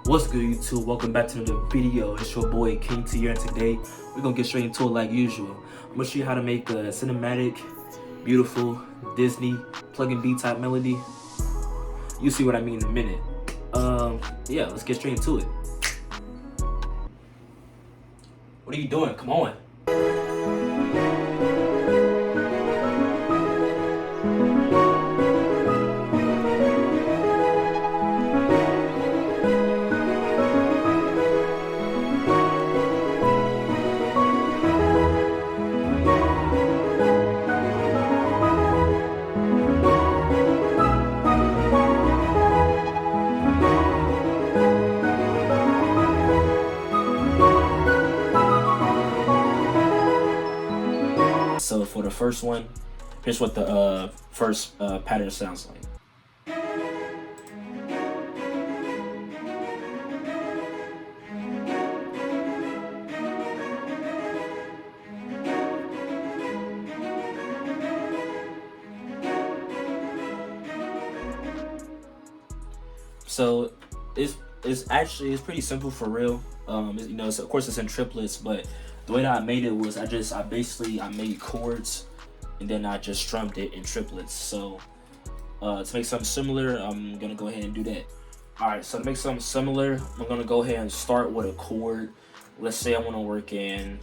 What's good, YouTube? Welcome back to another video. It's your boy King here, and today we're gonna get straight into it like usual. I'm gonna show you how to make a cinematic, beautiful Disney plug-in beat type melody. You see what I mean in a minute. Yeah, let's get straight into it. What are you doing? Come on. So for the first one, here's what the first pattern sounds like. So it's pretty simple for real. Of course it's in triplets, but the way that I made it was I made chords and then I just strummed it in triplets. So to make something similar, I'm gonna go ahead and do that. All right, so to make something similar, I'm gonna go ahead and start with a chord. Let's say I want to work in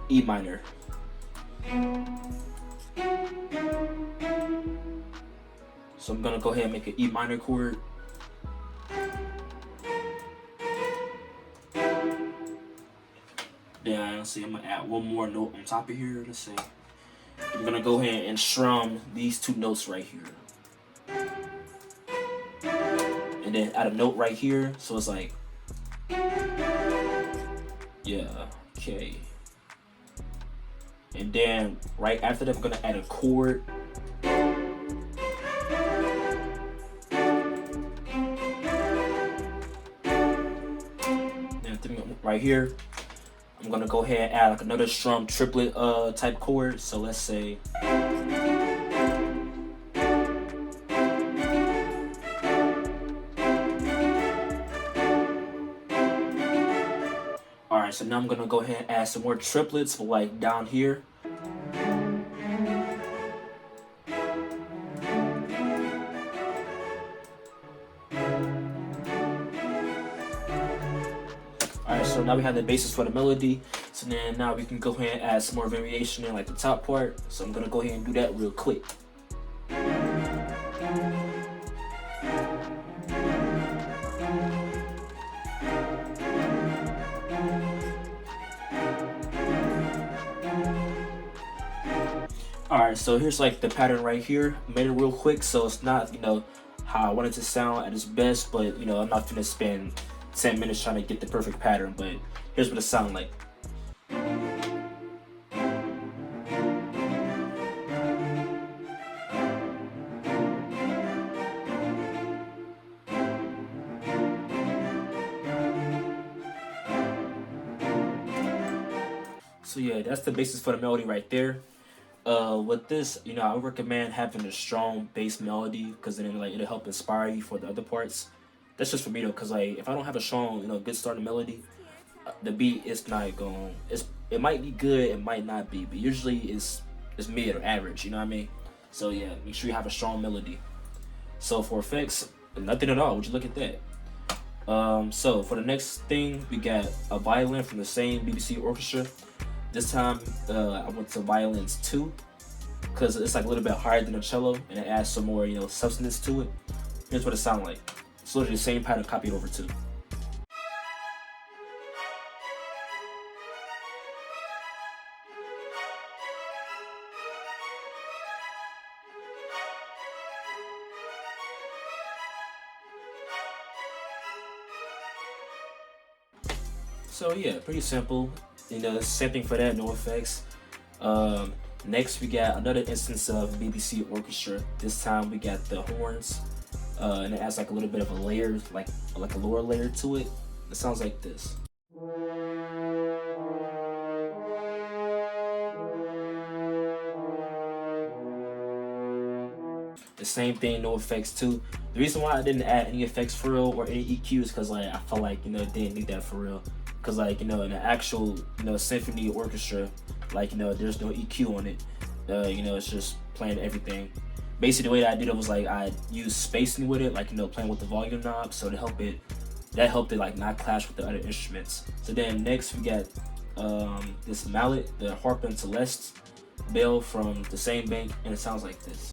E minor. So I'm gonna go ahead and make an E minor chord. Then I'm gonna add one more note on top of here. Let's see. I'm gonna go ahead and strum these two notes right here. And then add a note right here. So it's like, yeah, okay. And then right after that, I'm gonna add a chord. Right here, I'm gonna go ahead and add like another strum triplet type chord. So let's say alright, so now I'm gonna go ahead and add some more triplets, but like down here. Alright, so now we have the basis for the melody. So then now we can go ahead and add some more variation in like the top part. So I'm gonna go ahead and do that real quick. Alright, so here's like the pattern right here. I made it real quick, so it's not, how I want it to sound at its best, but I'm not gonna spend 10 minutes trying to get the perfect pattern, but here's what it sounds like. So yeah, that's the basis for the melody right there. With this, I would recommend having a strong bass melody because then it'll help inspire you for the other parts. That's just for me though, because like if I don't have a strong, good starting melody, the beat is not going. It might be good, it might not be, but usually it's mid or average. You know what I mean? So yeah, make sure you have a strong melody. So for effects, nothing at all. Would you look at that? So for the next thing, we got a violin from the same BBC orchestra. This time, I went to violins 2 because it's like a little bit higher than the cello and it adds some more, substance to it. Here's what it sounds like. It's literally the same pattern copied over too. So yeah, pretty simple. Same thing for that, no effects. Next we got another instance of BBC orchestra. This time we got the horns, and it adds like a little bit of a layer, like a lower layer to it. It sounds like this. It same thing, no effects too. The reason why I didn't add any effects for real or any EQ is because like I felt like it didn't need that for real. Because like in the actual symphony orchestra, like there's no EQ on it. It's just playing everything. Basically, the way that I did it was like I used spacing with it, like playing with the volume knob, so to help it. That helped it like not clash with the other instruments. So then next we got this mallet, the harp and celeste bell from the same bank, and it sounds like this.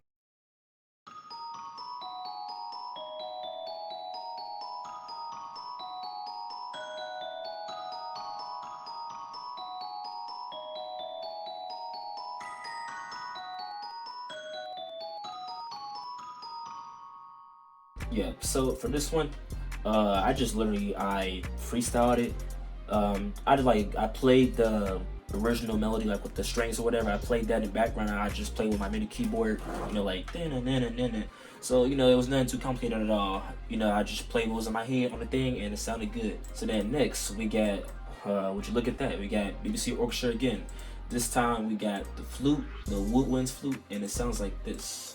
Yeah, so for this one, I just literally I freestyled it. I played the original melody like with the strings or whatever. I played that in the background. And I just played with my MIDI keyboard, like so it was nothing too complicated at all. I just played what was in my head on the thing and it sounded good. So then next we got would you look at that? We got BBC Orchestra again. This time we got the flute, the woodwinds flute, and it sounds like this.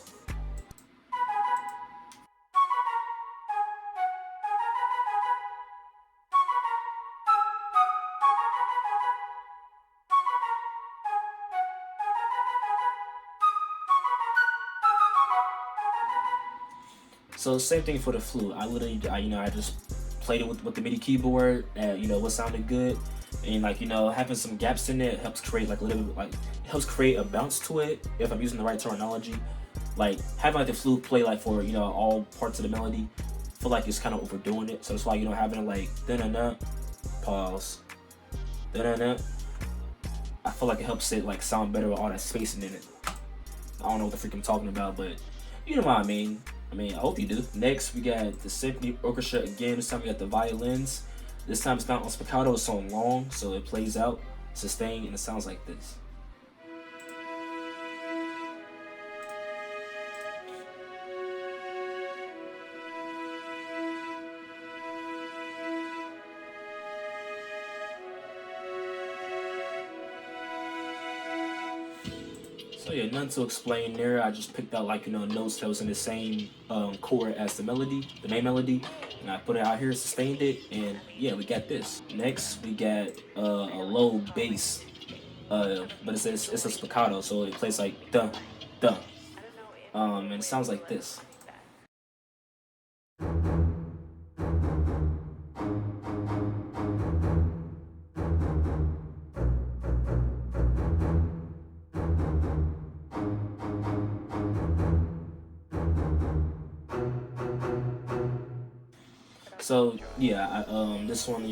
So same thing for the flute. I literally, I just played it with the MIDI keyboard. What sounded good, and having some gaps in it helps create like a little bit it helps create a bounce to it. If I'm using the right terminology, like having like the flute play like for all parts of the melody, I feel like it's kind of overdoing it. So that's why having it like da na na, pause, da na na. I feel like it helps it like sound better with all that spacing in it. I don't know what the freak I'm talking about, but you know what I mean. I hope you do. Next, we got the symphony orchestra again. This time we got the violins. This time it's not on spiccato, it's on long, so it plays out, sustained, and it sounds like this. So yeah, nothing to explain there. I just picked out like notes that was in the same chord as the melody, the main melody, and I put it out here, sustained it, and yeah, we got this. Next, we got a low bass, but it's a spiccato, so it plays like duh, duh, and it sounds like this. So yeah, this one,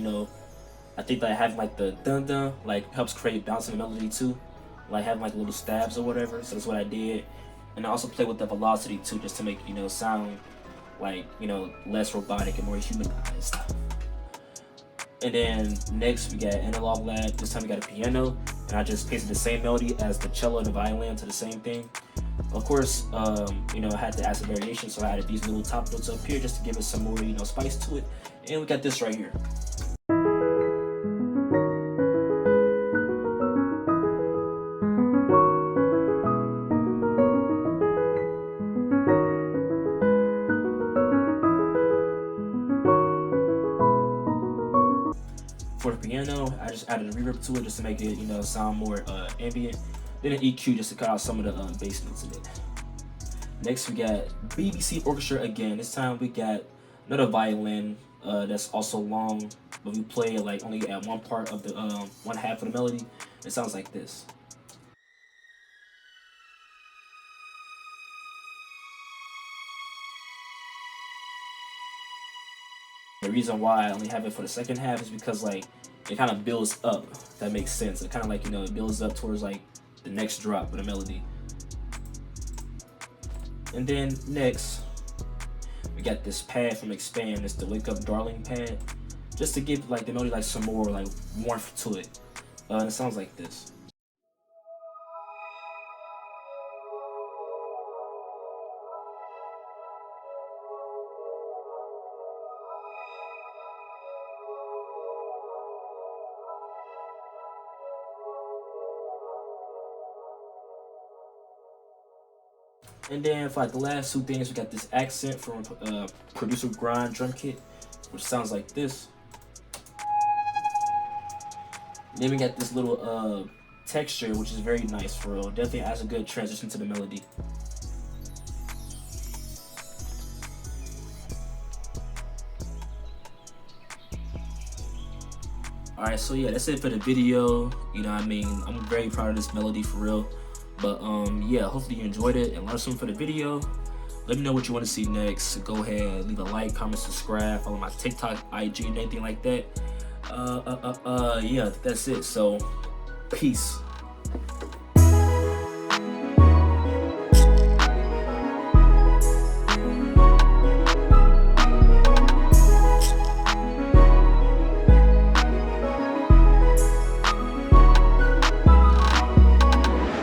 I think that having like the dun dun like helps create bounce in the melody too, like having like little stabs or whatever. So that's what I did, and I also play with the velocity too, just to make sound like less robotic and more humanized. And then next we got Analog Lab. This time we got a piano, and I just pasted the same melody as the cello and the violin to the same thing. Of course, I had to add some variation, so I added these little top notes up here just to give it some more, spice to it. And we got this right here. For the piano, I just added a reverb to it just to make it, sound more ambient. Then an EQ just to cut out some of the bass notes in it. Next, we got BBC Orchestra again. This time we got another violin that's also long, but we play like only at one part of the one half of the melody. It sounds like this. The reason why I only have it for the second half is because like it kind of builds up. If that makes sense. It kind of like it builds up towards like the next drop of the melody. And then next, we got this pad from Expand. It's the Wake Up Darling pad, just to give like the melody like some more like warmth to it. And it sounds like this. And then for like the last two things, we got this accent from Producer Grind drum kit, which sounds like this. Then we got this little texture, which is very nice for real. Definitely adds a good transition to the melody. Alright, so yeah, that's it for the video. You know what I mean? I'm very proud of this melody for real. But yeah, hopefully you enjoyed it and learned something for the video. Let me know what you want to see next. So go ahead, leave a like, comment, subscribe, follow my TikTok, IG, and anything like that. Yeah, that's it. So, peace.